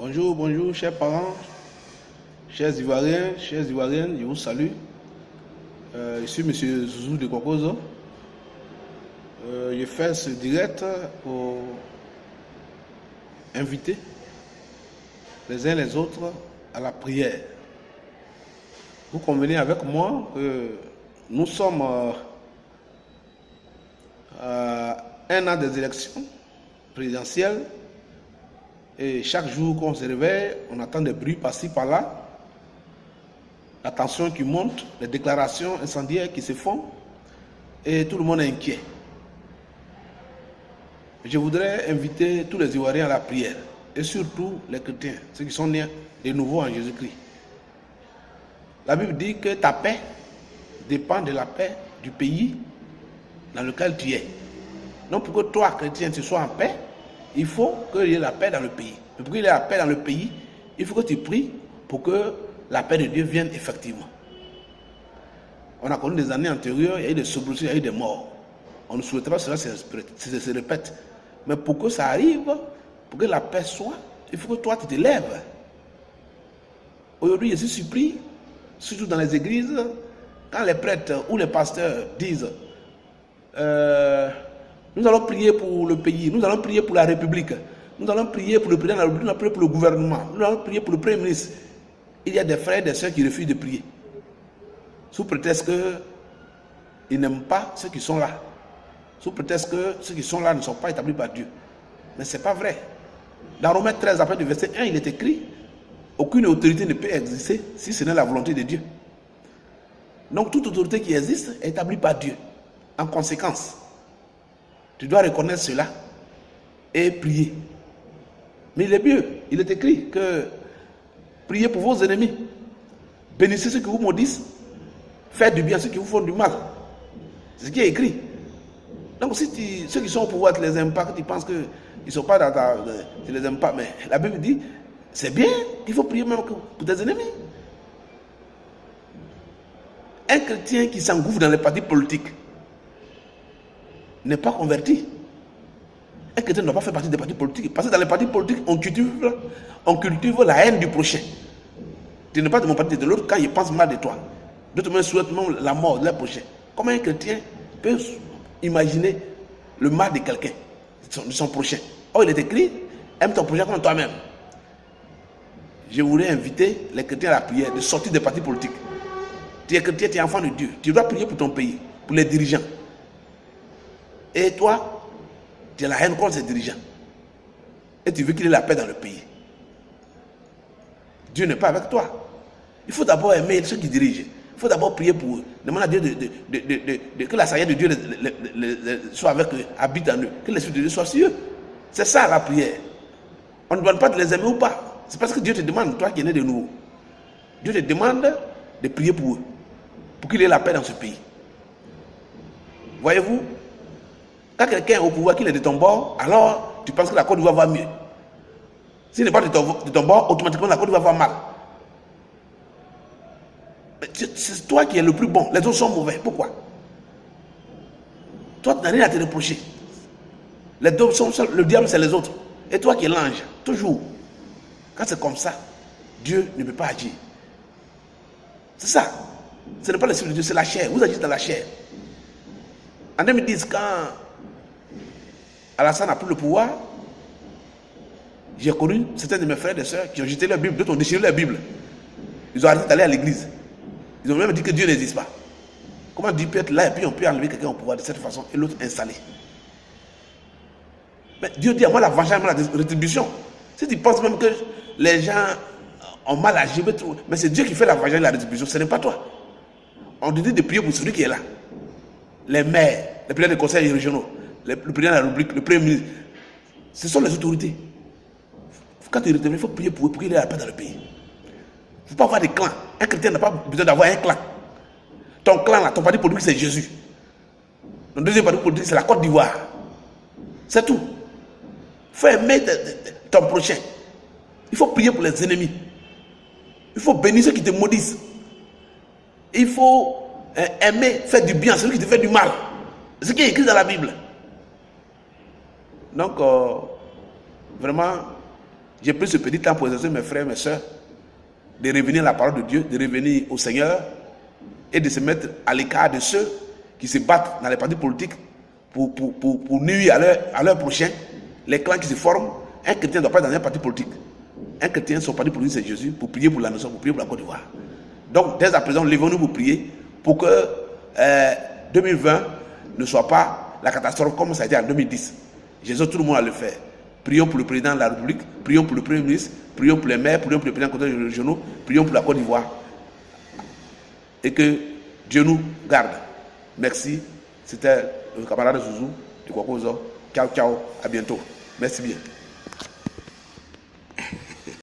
Bonjour, bonjour, chers parents, chers Ivoiriens, chères Ivoiriennes, je vous salue. Je suis M. Zouzou de Kokozo. Je fais ce direct pour inviter les uns les autres à la prière. Vous convenez avec moi que nous sommes à un an des élections présidentielles et chaque jour qu'on se réveille, on entend des bruits par-ci par-là, la tension qui monte, les déclarations incendiaires qui se font et tout le monde est inquiet. Je voudrais inviter tous les Ivoiriens à la prière et surtout les chrétiens, ceux qui sont nés de nouveau en Jésus-Christ. La Bible dit que ta paix dépend de la paix du pays dans lequel tu es. Donc pour que toi, chrétien, tu sois en paix, il faut qu'il y ait la paix dans le pays. Mais pour qu'il y ait la paix dans le pays, il faut que tu pries pour que la paix de Dieu vienne effectivement. On a connu des années antérieures, il y a eu des soubresauts, il y a eu des morts. On ne souhaiterait pas que cela se répète. Mais pour que ça arrive, pour que la paix soit, il faut que toi tu te lèves. Aujourd'hui, je suis surpris, surtout dans les églises, quand les prêtres ou les pasteurs disent nous allons prier pour le pays, nous allons prier pour la République, nous allons prier pour le président de la République, nous allons prier pour le gouvernement, nous allons prier pour le Premier ministre. Il y a des frères et des sœurs qui refusent de prier, sous prétexte qu'ils n'aiment pas ceux qui sont là, sous prétexte que ceux qui sont là ne sont pas établis par Dieu. Mais ce n'est pas vrai. Dans Romains 13, après du verset 1, il est écrit aucune autorité ne peut exister si ce n'est la volonté de Dieu. Donc toute autorité qui existe est établie par Dieu. En conséquence, tu dois reconnaître cela et prier. Mais il est mieux, il est écrit que priez pour vos ennemis, bénissez ceux qui vous maudissent, faites du bien à ceux qui vous font du mal. C'est ce qui est écrit. Donc si ceux qui sont au pouvoir, tu les aimes pas, que tu penses qu'ils ne sont pas dans ta... Tu les aimes pas, mais la Bible dit, c'est bien, il faut prier même pour tes ennemis. Un chrétien qui s'engouffre dans les partis politiques n'est pas converti. Un chrétien ne doit pas faire partie des partis politiques. Parce que dans les partis politiques, on cultive la haine du prochain. Tu n'es pas de mon parti, de l'autre quand il pense mal de toi. D'autres même souhaitent même la mort de leur prochain. Comment un chrétien peut imaginer le mal de quelqu'un, de son prochain? Or, il est écrit, aime ton prochain comme toi-même. Je voudrais inviter les chrétiens à la prière de sortir des partis politiques. Tu es chrétien, tu es enfant de Dieu. Tu dois prier pour ton pays, pour les dirigeants. Et toi, tu as la haine contre ces dirigeants. Et tu veux qu'il y ait la paix dans le pays. Dieu n'est pas avec toi. Il faut d'abord aimer ceux qui dirigent. Il faut d'abord prier pour eux. Demander à Dieu que la sagesse de Dieu soit avec eux, habite en eux. Que l'Esprit de Dieu soit sur eux. C'est ça la prière. On ne demande pas de les aimer ou pas. C'est parce que Dieu te demande, toi qui es né de nouveau. Dieu te demande de prier pour eux. Pour qu'il y ait la paix dans ce pays. Voyez-vous, quand quelqu'un est au pouvoir, qu'il est de ton bord, alors tu penses que la Côte d'Ivoire va mieux. S'il n'est pas de ton bord, automatiquement la Côte d'Ivoire va mal. C'est toi qui es le plus bon, les autres sont mauvais. Pourquoi? Toi, tu n'as rien à te reprocher. Le diable, c'est les autres. Et toi qui es l'ange, toujours. Quand c'est comme ça, Dieu ne peut pas agir. C'est ça. Ce n'est pas l'esprit de Dieu, c'est la chair. Vous agissez dans la chair. En 2010, quand Alassane a pris le pouvoir, j'ai connu certains de mes frères et sœurs qui ont jeté leur Bible, d'autres ont déchiré leur Bible. Ils ont arrêté d'aller à l'église. Ils ont même dit que Dieu n'existe pas. Comment Dieu peut être là et puis on peut enlever quelqu'un au pouvoir de cette façon et l'autre installé? Mais Dieu dit à moi la vengeance, la rétribution. Si tu penses même que les gens ont mal agi, mais c'est Dieu qui fait la vengeance et la rétribution, ce n'est pas toi. On te dit de prier pour celui qui est là. Les maires, les présidents des conseils régionaux, le président de la République, le Premier ministre, ce sont les autorités. Quand tu reviens, il faut prier pour eux pour qu'il y ait la paix dans le pays. Il ne faut pas avoir des clans. Un chrétien n'a pas besoin d'avoir un clan. Ton clan, là, ton parti politique, c'est Jésus. Ton deuxième parti politique, c'est la Côte d'Ivoire. C'est tout. Il faut aimer ton prochain. Il faut prier pour les ennemis. Il faut bénir ceux qui te maudissent. Il faut aimer, faire du bien à celui qui te fait du mal. C'est ce qui est écrit dans la Bible. Donc, vraiment, J'ai pris ce petit temps pour exercer mes frères et mes soeurs, de revenir à la parole de Dieu, de revenir au Seigneur et de se mettre à l'écart de ceux qui se battent dans les partis politiques pour nuire à leur prochain, les clans qui se forment. Un chrétien ne doit pas être dans un parti politique. Un chrétien, son parti politique, c'est Jésus, pour prier pour la nation, pour prier pour la Côte d'Ivoire. Donc, dès à présent, levons-nous pour prier pour que 2020 ne soit pas la catastrophe comme ça a été en 2010. Jésus, tout le monde a le faire. Prions pour le président de la République, prions pour le Premier ministre, prions pour les maires, prions pour les présidents des conseils régionaux, prions pour la Côte d'Ivoire. Et que Dieu nous garde. Merci. C'était le camarade Zouzou du Kwakozo. Ciao, ciao. À bientôt. Merci bien.